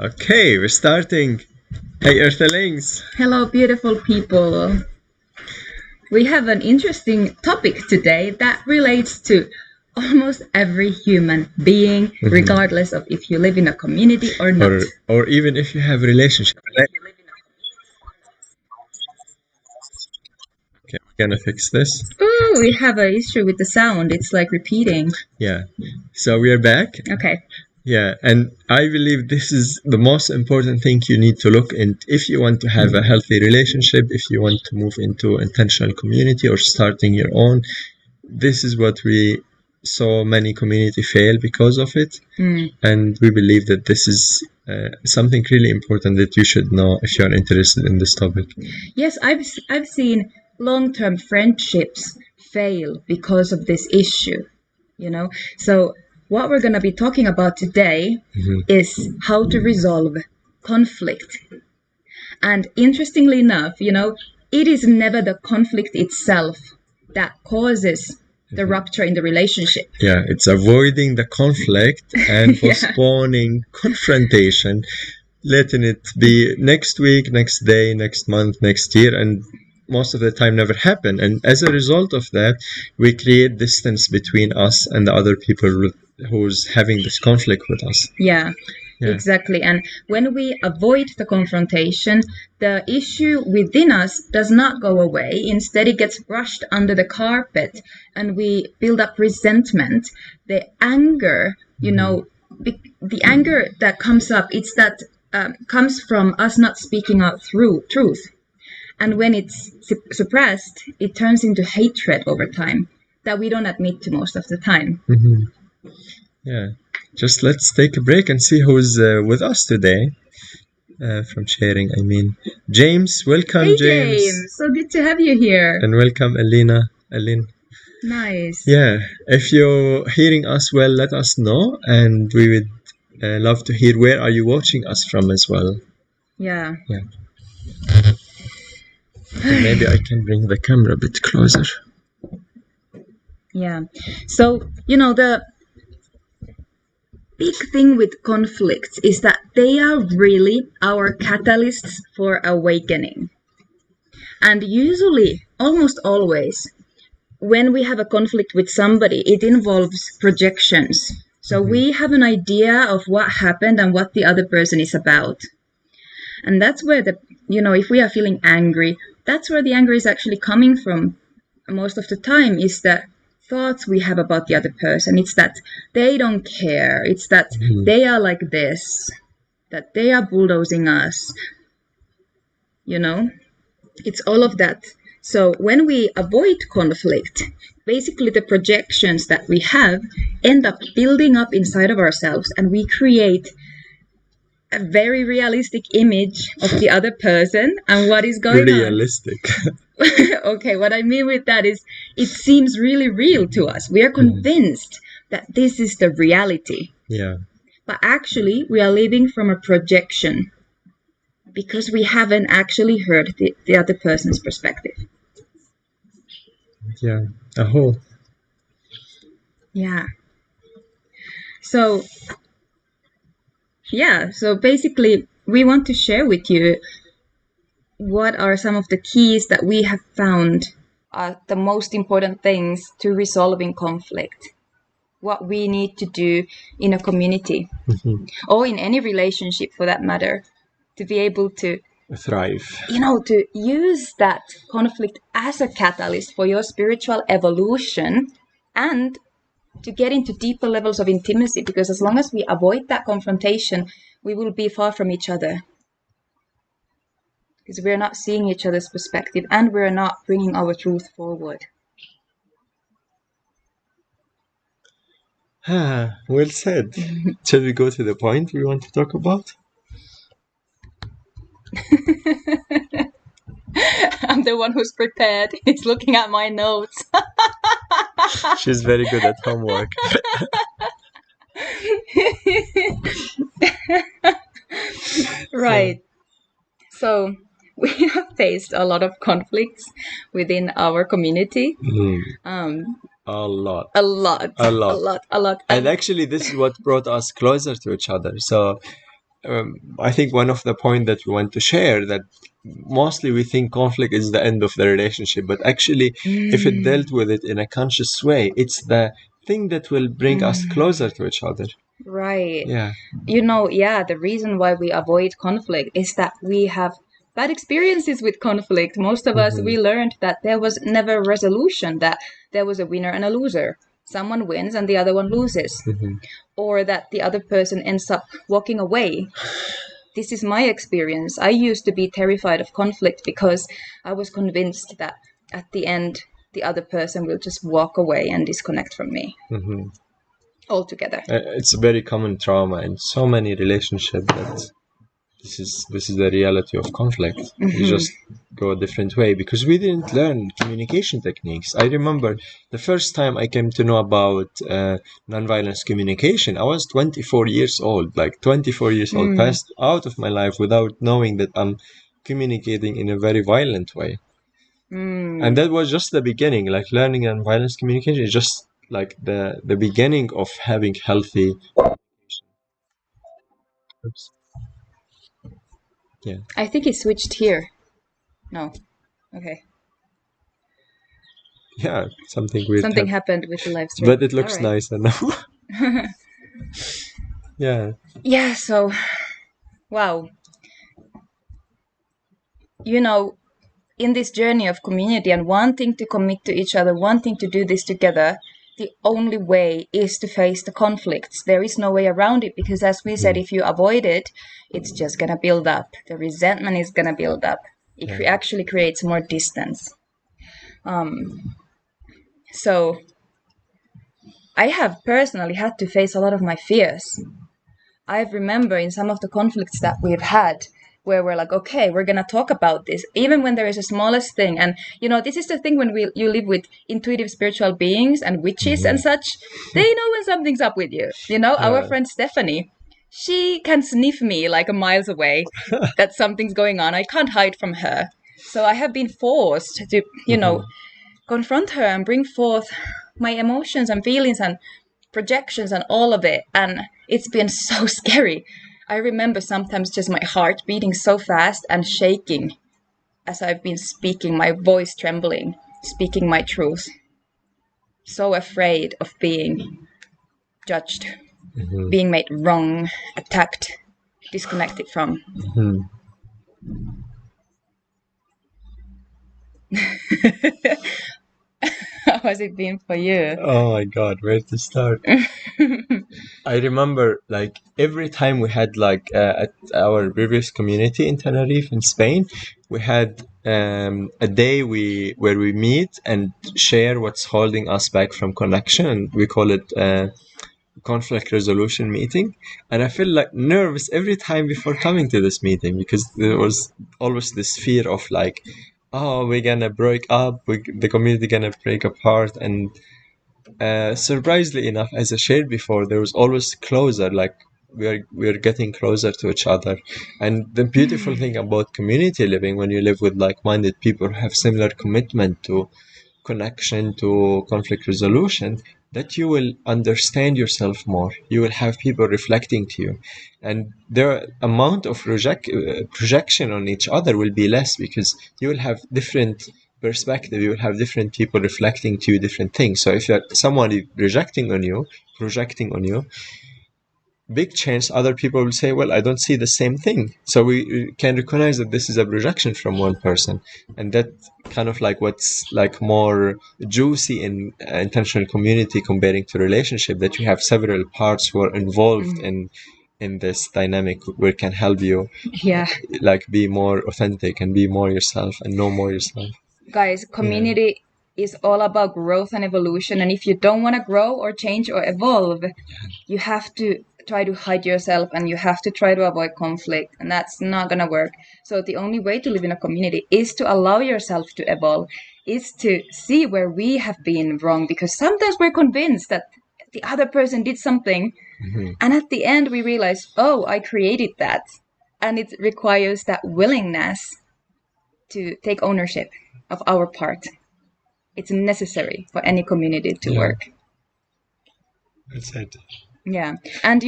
Okay, we're starting. Hey, Earthlings. Hello, beautiful people. We have an interesting topic today that relates to almost every human being, regardless of if you live in a community or not. Or even if you have a relationship. Okay, we're gonna fix this. Oh, we have an issue with the sound. It's like repeating. Yeah. So we are back. Okay. Yeah, and I believe this is the most important thing you need to look in if you want to have a healthy relationship, if you want to move into intentional community or starting your own. This is what we saw many community fail because of it. And we believe that this is something really important that you should know if you're interested in this topic. Yes, I've seen long-term friendships fail because of this issue, So what we're going to be talking about today is how to resolve conflict. And interestingly enough, it is never the conflict itself that causes the rupture in the relationship. Yeah, it's avoiding the conflict and postponing confrontation, letting it be next week, next day, next month, next year, and most of the time never happen. And as a result of that, we create distance between us and the other people who's having this conflict with us. Yeah. Exactly. And when we avoid the confrontation, the issue within us does not go away. Instead, it gets brushed under the carpet and we build up resentment. The anger, the anger that comes up, it's that comes from us not speaking out through truth. And when it's suppressed, it turns into hatred over time that we don't admit to most of the time. Yeah. Just let's take a break and see who's with us today from sharing. I mean, James, welcome, hey, James. So good to have you here. And welcome, Aline. Nice. Yeah, if you're hearing us well, let us know, and we would love to hear where are you watching us from as well. Yeah. Maybe I can bring the camera a bit closer. Yeah. So, the big thing with conflicts is that they are really our catalysts for awakening. And usually, almost always, when we have a conflict with somebody, it involves projections. So we have an idea of what happened and what the other person is about. And that's where if we are feeling angry, that's where the anger is actually coming from most of the time, is that thoughts we have about the other person. It's that they don't care. It's that they are like this, that they are bulldozing us. It's all of that. So when we avoid conflict, basically the projections that we have end up building up inside of ourselves, and we create a very realistic image of the other person and what is going on. Realistic. Okay, what I mean with that is it seems really real to us. We are convinced that this is the reality. Yeah. But actually, we are living from a projection because we haven't actually heard the other person's perspective. Yeah. Oh. Yeah. So basically, we want to share with you what are some of the keys that we have found are the most important things to resolving conflict. What we need to do in a community or in any relationship for that matter to be able to thrive. To use that conflict as a catalyst for your spiritual evolution and to get into deeper levels of intimacy, because as long as we avoid that confrontation, we will be far from each other. Because we're not seeing each other's perspective and we're not bringing our truth forward. Well said. Shall we go to the point we want to talk about? I'm the one who's prepared. He's looking at my notes. She's very good at homework. Right. So we have faced a lot of conflicts within our community. A lot. And actually, this is what brought us closer to each other. So I think one of the point that we want to share that mostly we think conflict is the end of the relationship, but actually, if it dealt with it in a conscious way, it's the thing that will bring us closer to each other. Right. Yeah. The reason why we avoid conflict is that we have bad experiences with conflict. Most of us, we learned that there was never resolution, that there was a winner and a loser. Someone wins and the other one loses. Or that the other person ends up walking away. This is my experience. I used to be terrified of conflict because I was convinced that at the end, the other person will just walk away and disconnect from me altogether. It's a very common trauma in so many relationships that this is the reality of conflict. You just go a different way because we didn't learn communication techniques. I remember the first time I came to know about nonviolence communication, I was 24 years old. Like 24 years old passed out of my life without knowing that I'm communicating in a very violent way. And that was just the beginning. Like learning nonviolence communication is just like the beginning of having healthy. Oops. Yeah. I think it switched here. No. Okay. Yeah, something weird Something happened. happened with the live stream. But it looks All right. nicer now. Yeah. Yeah, so, wow. In this journey of community and wanting to commit to each other, wanting to do this together, the only way is to face the conflicts. There is no way around it because, as we said, if you avoid it, it's just going to build up. The resentment is going to build up. It actually creates more distance. So I have personally had to face a lot of my fears. I remember in some of the conflicts that we've had where we're like, okay, we're going to talk about this, even when there is the smallest thing. And, this is the thing when you live with intuitive spiritual beings and witches and such, they know when something's up with you. Our friend Stephanie, she can sniff me like miles away that something's going on. I can't hide from her. So I have been forced to, confront her and bring forth my emotions and feelings and projections and all of it. And it's been so scary. I remember sometimes just my heart beating so fast and shaking as I've been speaking, my voice trembling, speaking my truth. So afraid of being judged, being made wrong, attacked, disconnected from. How has it been for you? Oh my God, where to start? I remember like every time we had like at our previous community in Tenerife in Spain, we had a day where we meet and share what's holding us back from connection, and we call it conflict resolution meeting. And I feel like nervous every time before coming to this meeting because there was always this fear of like, oh, we're gonna break up, the community gonna break apart. And surprisingly enough, as I shared before, there was always closer, like we're getting closer to each other. And the beautiful thing about community living, when you live with like-minded people who have similar commitment to connection, to conflict resolution, that you will understand yourself more. You will have people reflecting to you, and their amount of projection on each other will be less because you will have different perspective. You will have different people reflecting to you different things. So if someone is projecting on you, big chance other people will say, well, I don't see the same thing. So we can recognize that this is a projection from one person, and that kind of like what's like more juicy in intentional community comparing to relationship, that you have several parts who are involved in this dynamic where can help you like be more authentic and be more yourself and know more yourself. Guys, community is all about growth and evolution, and if you don't want to grow or change or evolve, you have to try to hide yourself and you have to try to avoid conflict, and that's not gonna work. So the only way to live in a community is to allow yourself to evolve, is to see where we have been wrong, because sometimes we're convinced that the other person did something, and at the end we realize, oh, I created that. And it requires that willingness to take ownership of our part. It's necessary for any community to work. That's it. Yeah. And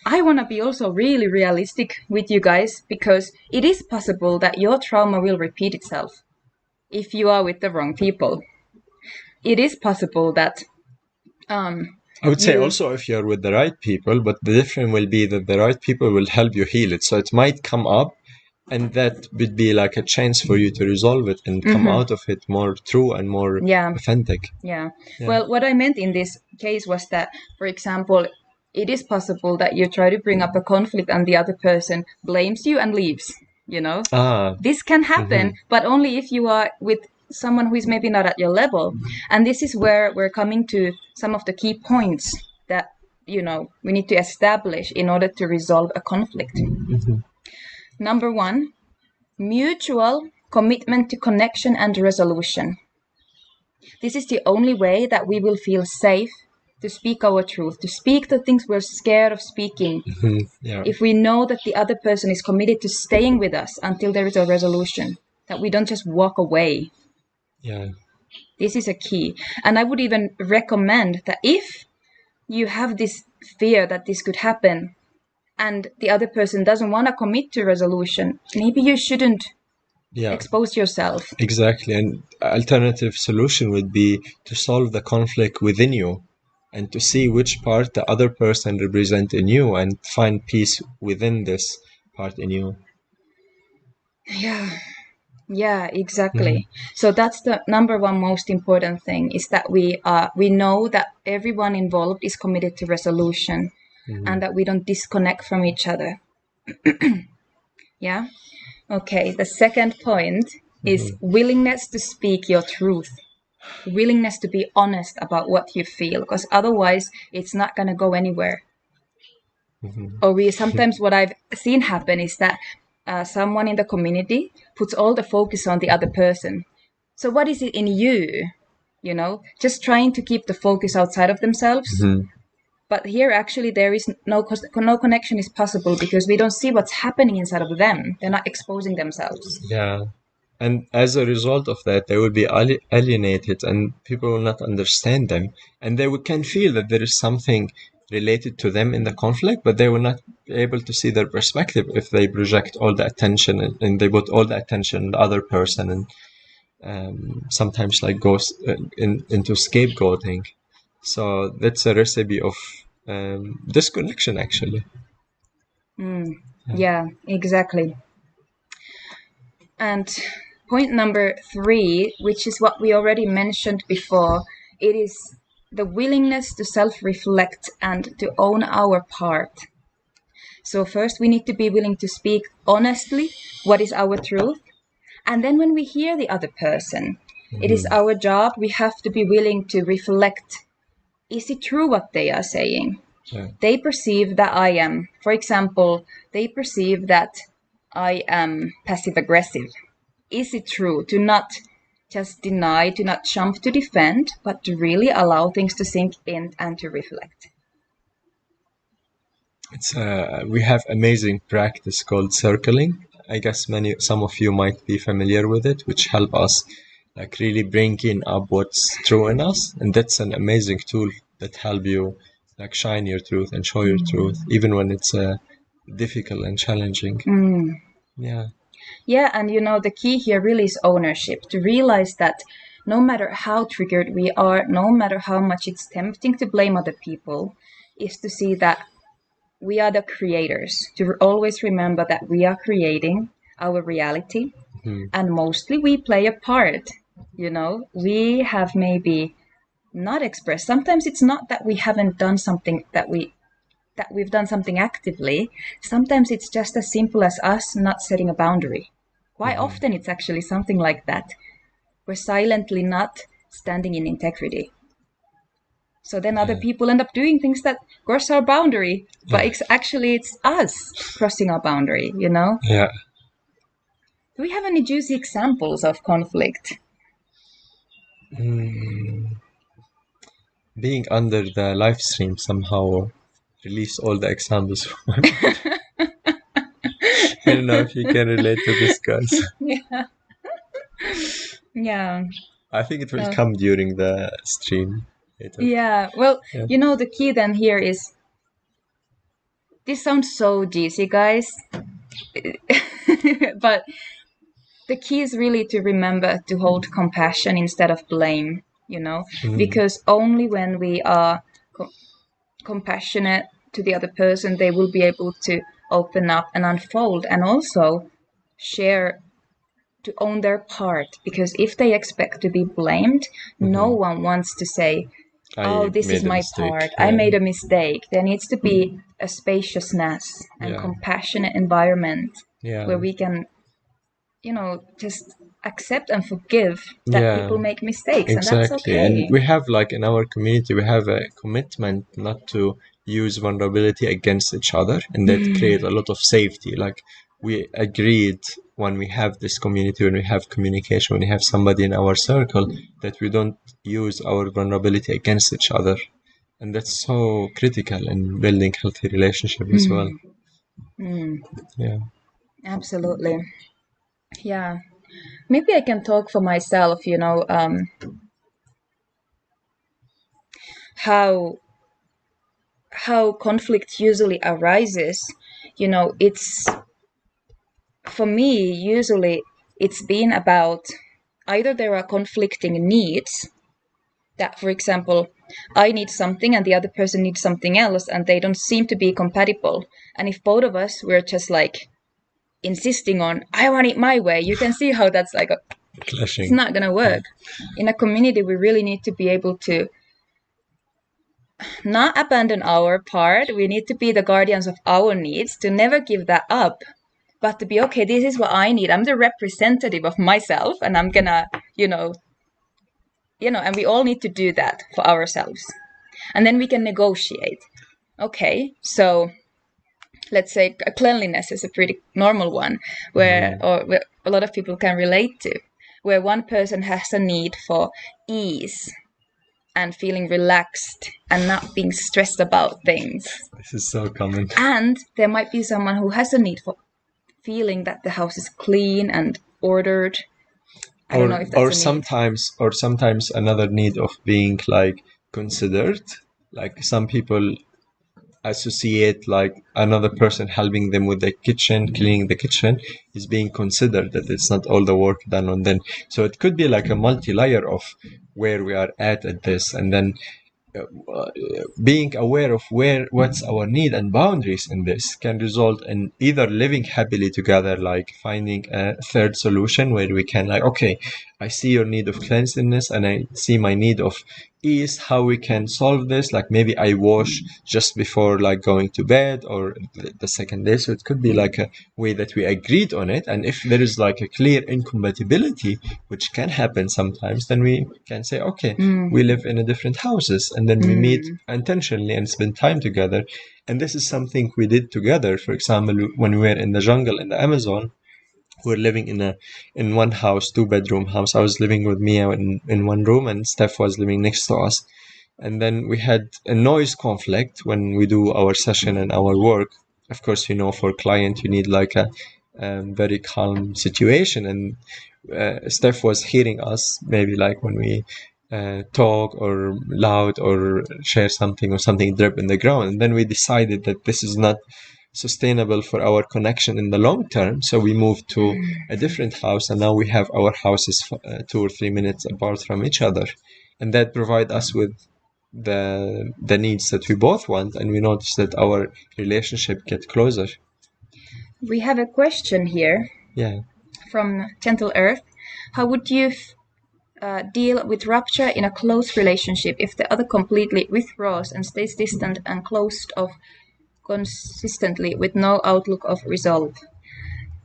I want to be also really realistic with you guys, because it is possible that your trauma will repeat itself if you are with the wrong people. It is possible that I would say you also if you're with the right people, but the difference will be that the right people will help you heal it. So it might come up, and that would be like a chance for you to resolve it and come out of it more true and more authentic. Yeah. Well, what I meant in this case was that, for example, it is possible that you try to bring up a conflict and the other person blames you and leaves, you know? This can happen, but only if you are with someone who is maybe not at your level. And this is where we're coming to some of the key points that, we need to establish in order to resolve a conflict. Number 1, mutual commitment to connection and resolution. This is the only way that we will feel safe to speak our truth, to speak the things we're scared of speaking. If we know that the other person is committed to staying with us until there is a resolution, that we don't just walk away. This is a key. And I would even recommend that if you have this fear that this could happen and the other person doesn't want to commit to resolution, maybe you shouldn't expose yourself. Exactly. And alternative solution would be to solve the conflict within you and to see which part the other person represents in you and find peace within this part in you. Yeah, exactly. So that's the number 1 most important thing, is that we know that everyone involved is committed to resolution and that we don't disconnect from each other. Yeah. Okay. The second point is willingness to speak your truth. Willingness to be honest about what you feel, because otherwise it's not going to go anywhere. Or sometimes what I've seen happen is that someone in the community puts all the focus on the other person. So what is it in you? Just trying to keep the focus outside of themselves. But here actually there is no connection is possible, because we don't see what's happening inside of them. They're not exposing themselves. Yeah. And as a result of that, they will be alienated and people will not understand them. And they can feel that there is something related to them in the conflict, but they will not be able to see their perspective if they project all the attention and they put all the attention on the other person, and sometimes like goes into scapegoating. So that's a recipe of disconnection, actually. Yeah, exactly. And point number 3, which is what we already mentioned before, it is the willingness to self-reflect and to own our part. So first we need to be willing to speak honestly what is our truth. And then when we hear the other person, it is our job, we have to be willing to reflect. Is it true what they are saying? They perceive that I am, for example, they perceive that I am passive-aggressive. Is it true to not just deny, to not jump to defend, but to really allow things to sink in and to reflect? We have amazing practice called circling. I guess some of you might be familiar with it, which help us like really bringing up what's true in us, and that's an amazing tool that help you like shine your truth and show your truth, even when it's difficult and challenging. Yeah, and the key here really is ownership, to realize that no matter how triggered we are, no matter how much it's tempting to blame other people, is to see that we are the creators, to always remember that we are creating our reality, and mostly we play a part. We have maybe not expressed. Sometimes it's not that we haven't done something that we've done something actively. Sometimes it's just as simple as us not setting a boundary. Quite often it's actually something like that. We're silently not standing in integrity. So then other people end up doing things that cross our boundary, but actually it's us crossing our boundary, Yeah. Do we have any juicy examples of conflict? Being under the live stream somehow release all the examples. I don't know if you can relate to this, guys. Yeah. I think it will come during the stream later. Yeah. Well, the key then here is this sounds so cheesy, guys. But the key is really to remember to hold compassion instead of blame, because only when we are compassionate to the other person, they will be able to open up and unfold and also share, to own their part. Because if they expect to be blamed, no one wants to say, oh, this is my part, I made a mistake. There needs to be a spaciousness and compassionate environment where we can, just accept and forgive that people make mistakes, and that's okay. And we have, like, in our community, we have a commitment not to use vulnerability against each other, and that create a lot of safety. Like, we agreed when we have this community, when we have communication, when we have somebody in our circle, that we don't use our vulnerability against each other. And that's so critical in building healthy relationship as well. Yeah. Absolutely. Yeah. Maybe I can talk for myself, how conflict usually arises. It's, for me, usually it's been about either there are conflicting needs, that, for example, I need something and the other person needs something else, and they don't seem to be compatible. And if both of us were just like insisting on, I want it my way, you can see how that's like clashing. It's not going to work. In a community, we really need to be able to not abandon our part. We need to be the guardians of our needs, to never give that up, but to be, okay, this is what I need. I'm the representative of myself, and I'm gonna, and we all need to do that for ourselves. And then we can negotiate. Okay, so let's say cleanliness is a pretty normal one, where a lot of people can relate to, where one person has a need for ease and feeling relaxed and not being stressed about things. This is so common. And there might be someone who has a need for feeling that the house is clean and ordered. I don't know if that's sometimes another need of being, like, considered. Like, some people associate, like, another person helping them with the kitchen, cleaning the kitchen, is being considered, that it's not all the work done on them. So it could be like a multi-layer of where we are at this, and then being aware of what's our need and boundaries in this can result in either living happily together, like finding a third solution where we can, like, okay, I see your need of cleanliness and I see my need of ease, how we can solve this. Like, maybe I wash just before, like, going to bed or the second day. So it could be like a way that we agreed on it. And if there is, like, a clear incompatibility, which can happen sometimes, then we can say, okay, we live in a different houses, and then we meet intentionally and spend time together. And this is something we did together. For example, when we were in the jungle in the Amazon, we're living in one house, 2-bedroom house. I was living with Mia in one room, and Steph was living next to us. And then we had a noise conflict when we do our session and our work. Of course, for client, you need, like, a very calm situation. And Steph was hearing us, maybe, like, when we talk or loud or share something, or something drip in the ground. And then we decided that this is not sustainable for our connection in the long term. So we moved to a different house, and now we have our houses 2 or 3 minutes apart from each other. And that provide us with the needs that we both want, and we notice that our relationship get closer. We have a question here. Yeah. From Gentle Earth. How would you deal with rupture in a close relationship if the other completely withdraws and stays distant and closed off consistently with no outlook of resolve?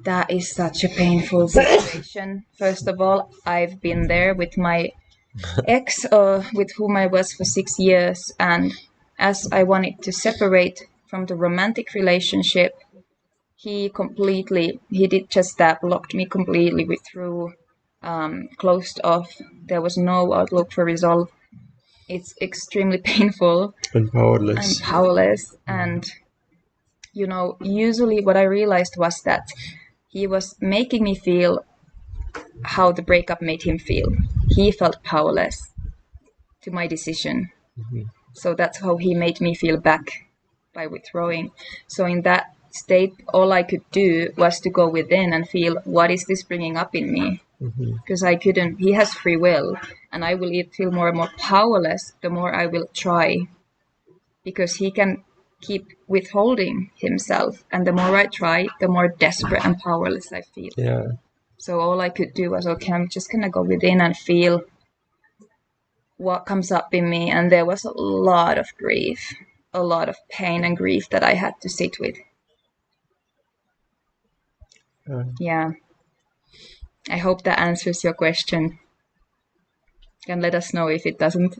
That is such a painful situation. First of all, I've been there with my ex, with whom I was for 6 years, and as I wanted to separate from the romantic relationship, he did just that, blocked me completely, withdrew, closed off. There was no outlook for resolve. It's extremely painful and powerless. And usually what I realized was that he was making me feel how the breakup made him feel. He felt powerless to my decision. So that's how he made me feel back by withdrawing. So in that state, all I could do was to go within and feel, what is this bringing up in me? Because I couldn't. He has free will, and I will feel more and more powerless the more I will try, because he can keep withholding himself, and the more I try, the more desperate and powerless I feel. Yeah. So all I could do was, okay, I'm just gonna go within and feel what comes up in me. And there was a lot of grief, a lot of pain and grief that I had to sit with. Yeah. I hope that answers your question. You can let us know if it doesn't.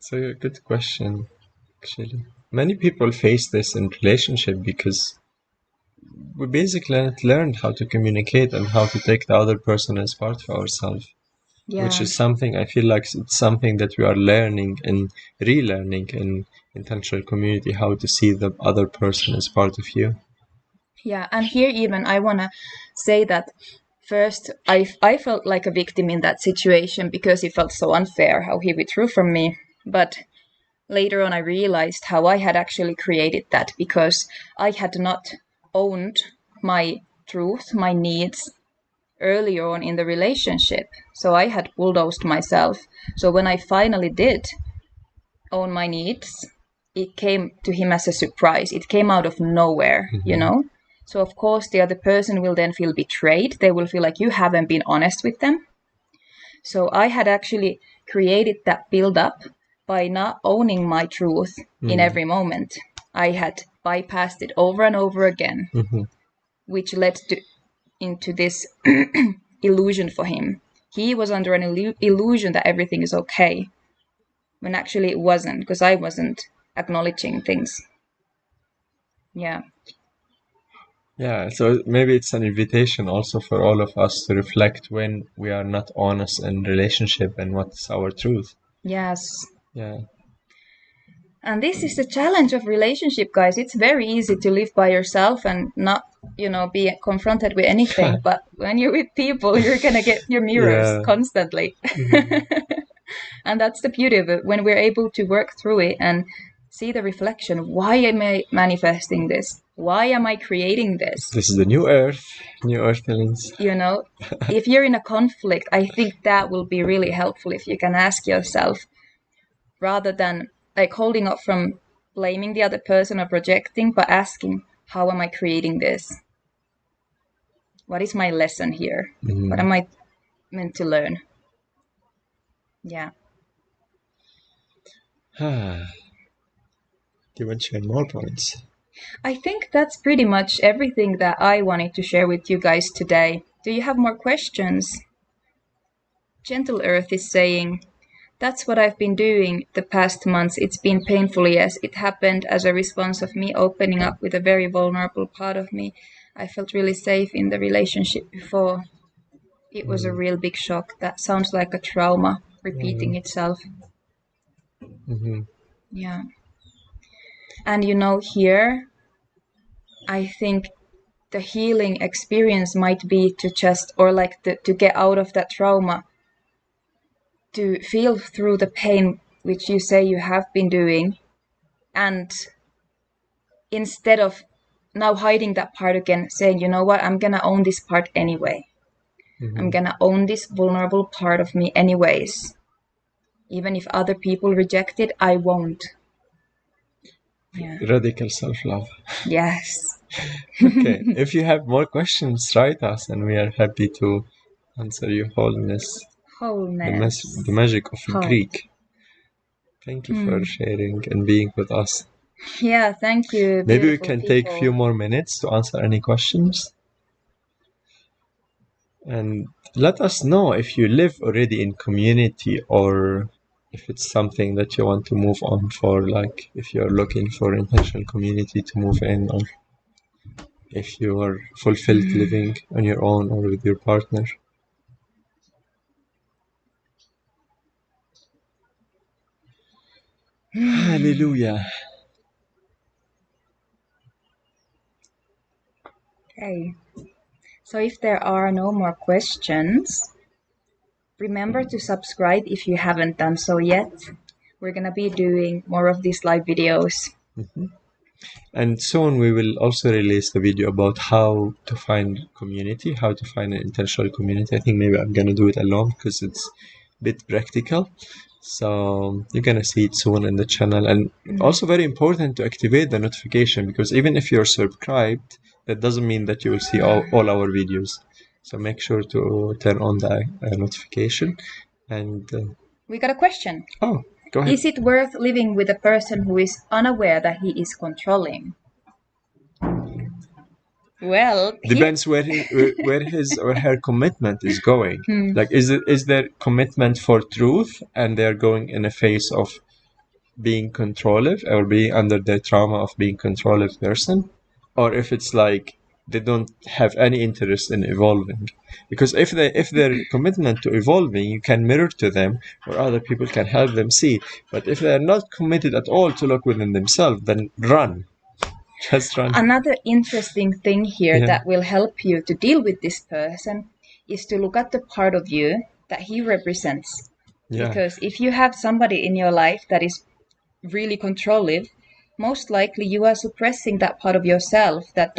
So a good question, actually. Many people face this in relationship because we basically not learned how to communicate and how to take the other person as part of ourselves. Yeah. Which is something I feel like it's something that we are learning and relearning in intentional community, how to see the other person as part of you. Yeah, and here even I want to say that first I felt like a victim in that situation because it felt so unfair how he withdrew from me. But later on I realized how I had actually created that, because I had not owned my truth, my needs earlier on in the relationship. So I had bulldozed myself. So when I finally did own my needs, it came to him as a surprise. It came out of nowhere, you know? So of course the other person will then feel betrayed. They will feel like you haven't been honest with them. So I had actually created that build up by not owning my truth in every moment. I had bypassed it over and over again, which led into this illusion for him. He was under an illusion that everything is okay, when actually it wasn't, because I wasn't acknowledging things. Yeah. Yeah, so maybe it's an invitation also for all of us to reflect when we are not honest in relationship and what's our truth. Yes. Yeah. And this is the challenge of relationship, guys. It's very easy to live by yourself and not, be confronted with anything. But when you're with people, you're going to get your mirrors constantly. And that's the beauty of it. When we're able to work through it and see the reflection, why am I manifesting this? Why am I creating this? This is the new earth, new earthlings. If you're in a conflict, I think that will be really helpful if you can ask yourself, rather than like holding up from blaming the other person or projecting, but asking, how am I creating this? What is my lesson here? What am I meant to learn? Yeah. Do you want to share more points? I think that's pretty much everything that I wanted to share with you guys today. Do you have more questions? Gentle Earth is saying, that's what I've been doing the past months. It's been painful, yes. It happened as a response of me opening up with a very vulnerable part of me. I felt really safe in the relationship before. It was a real big shock. That sounds like a trauma repeating itself. Yeah. And here, I think the healing experience might be to just, or like to get out of that trauma, to feel through the pain, which you say you have been doing, and instead of now hiding that part again, saying, you know what, I'm gonna own this part anyway. I'm gonna own this vulnerable part of me anyways. Even if other people reject it, I won't. Yeah. Radical self-love. Yes. Okay, if you have more questions, write us and we are happy to answer your wholeness. The magic of Greek. Thank you for sharing and being with us. Yeah, thank you. Maybe we can take a few more minutes to answer any questions. And let us know if you live already in community or if it's something that you want to move on for, like if you're looking for intentional community to move in, or if you are fulfilled living on your own or with your partner. Hallelujah. Okay. So if there are no more questions, remember to subscribe if you haven't done so yet. We're gonna be doing more of these live videos. And soon we will also release the video about how to find community, how to find an intentional community. I think maybe I'm gonna do it alone because it's a bit practical. So you're gonna see it soon in the channel. And also very important to activate the notification, because even if you're subscribed, that doesn't mean that you will see all our videos. So make sure to turn on the notification. And We got a question. oh, go ahead. Is it worth living with a person who is unaware that he is controlling? Well, Depends where his or her commitment is going. Like, is there commitment for truth, and they're going in a phase of being controlling or being under the trauma of being controlling person, or if it's like they don't have any interest in evolving. Because if their commitment to evolving, you can mirror to them, or other people can help them see. But if they're not committed at all to look within themselves, then run. Just run. Another interesting thing here that will help you to deal with this person is to look at the part of you that he represents. Because if you have somebody in your life that is really controlling, most likely you are suppressing that part of yourself that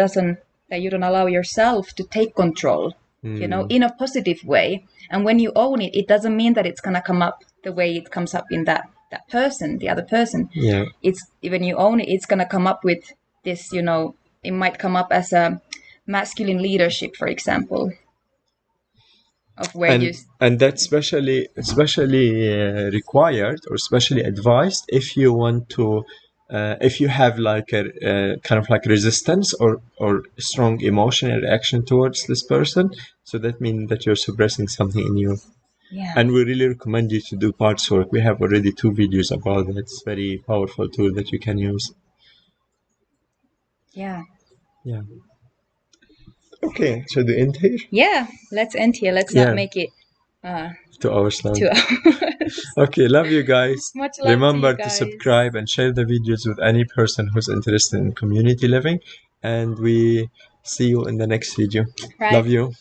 you don't allow yourself to take control, in a positive way. And when you own it, it doesn't mean that it's gonna come up the way it comes up in that person, the other person. It's when you own it, it's gonna come up with this, it might come up as a masculine leadership, for example, of where and that's especially required or especially advised if you want to if you have like a kind of like resistance or strong emotional reaction towards this person. So that means that you're suppressing something in you. And we really recommend you to do parts work. We have already 2 videos about it. It's a very powerful tool that you can use. Yeah. Okay, should we end here? Yeah, let's end here. Let's not make it 2 hours long. 2 hours. Okay, love you guys. Much love. Remember to to subscribe and share the videos with any person who's interested in community living. And we see you in the next video. Love you.